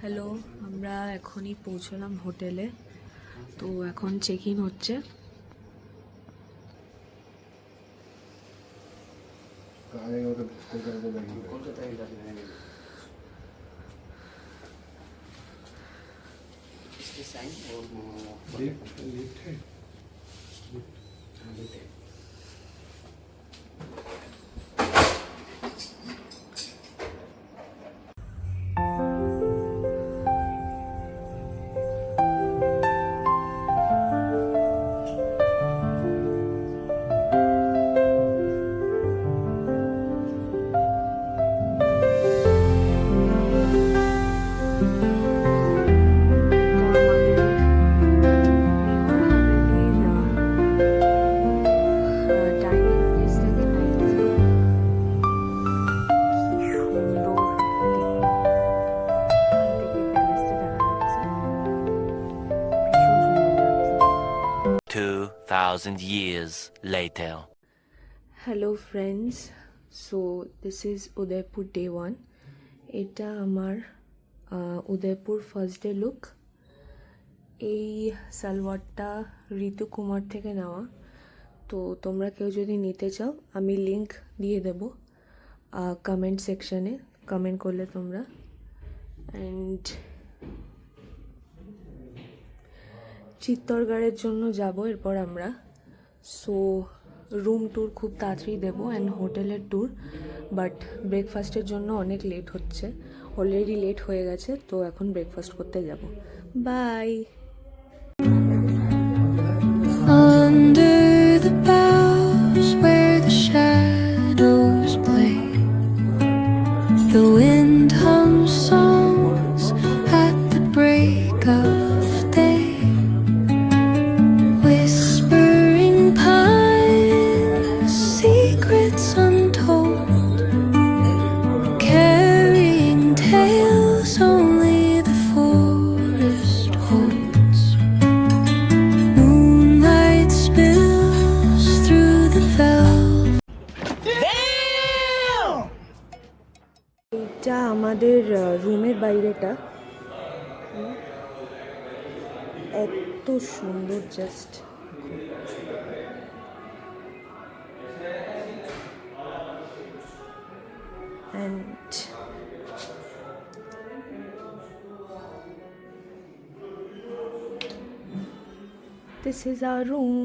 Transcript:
Hello, আমরা এখনই পৌঁছলাম হোটেলে। তো এখন চেক ইন হচ্ছে। Years later. Hello friends, so this is Udaipur day 1। এটা আমার উদয়পুর ফার্স্ট ডে লুক। এই সালোয়ারটা ঋতু কুমার থেকে নেওয়া। তো তোমরা কেউ যদি নিতে চাও আমি লিংক দিয়ে দেব কমেন্ট সেকশানে, কমেন্ট করলে তোমরা। অ্যান্ড চিত্তরগড়ের জন্য যাব এরপর আমরা। সো রুম ট্যুর খুব তাড়াতাড়ি দেবো অ্যান্ড হোটেলের ট্যুর, বাট ব্রেকফাস্টের জন্য অনেক লেট হচ্ছে, অলরেডি লেট হয়ে গেছে। তো এখন ব্রেকফাস্ট করতে যাব। By. Under the boughs where the shadows play, the wind hums songs at the break of day, whispering pines, secrets untold, carrying tales only the forest holds. Moonlight spills through the velvet. এটা আমাদের রুমের বাইরেটা, এত সুন্দর just. And this is our room.